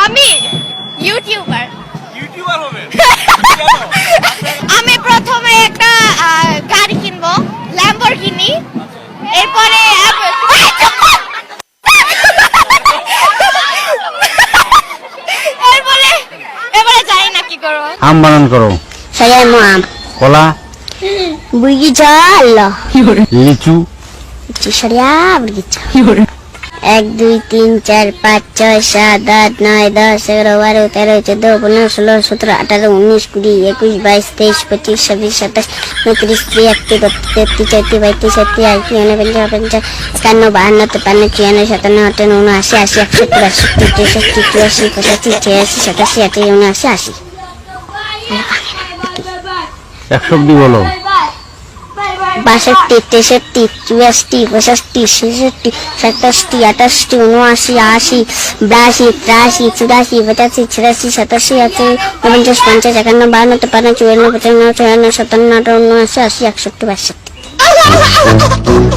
আমি YouTuber. YouTuber হবেন? আমি প্রথমে একটা গাড়ি কিনবো, ল্যাম্বরগিনি। এরপরে এবারে জানি না কি করবো। আম বানান করো। saya mau am কলা, biji jalo লিচু, saya begitu 1 2 3 4 5 6 7 8 9 10 11 12 13 14 15 16 17 18 19 20 21 22 23 25 26 27 29 30 31 32 33 34 35 36 51 52 53 54 55 56 57 58 59 60 61 62 63 64 65 86 87 88 89 80 একশো অব্দি বলো। 62 63 64 65 66 67 88 89 80 82 83 84 85 86 87 88 49 50 51 52 53 54 55 56 57 58 59 80 81 62 62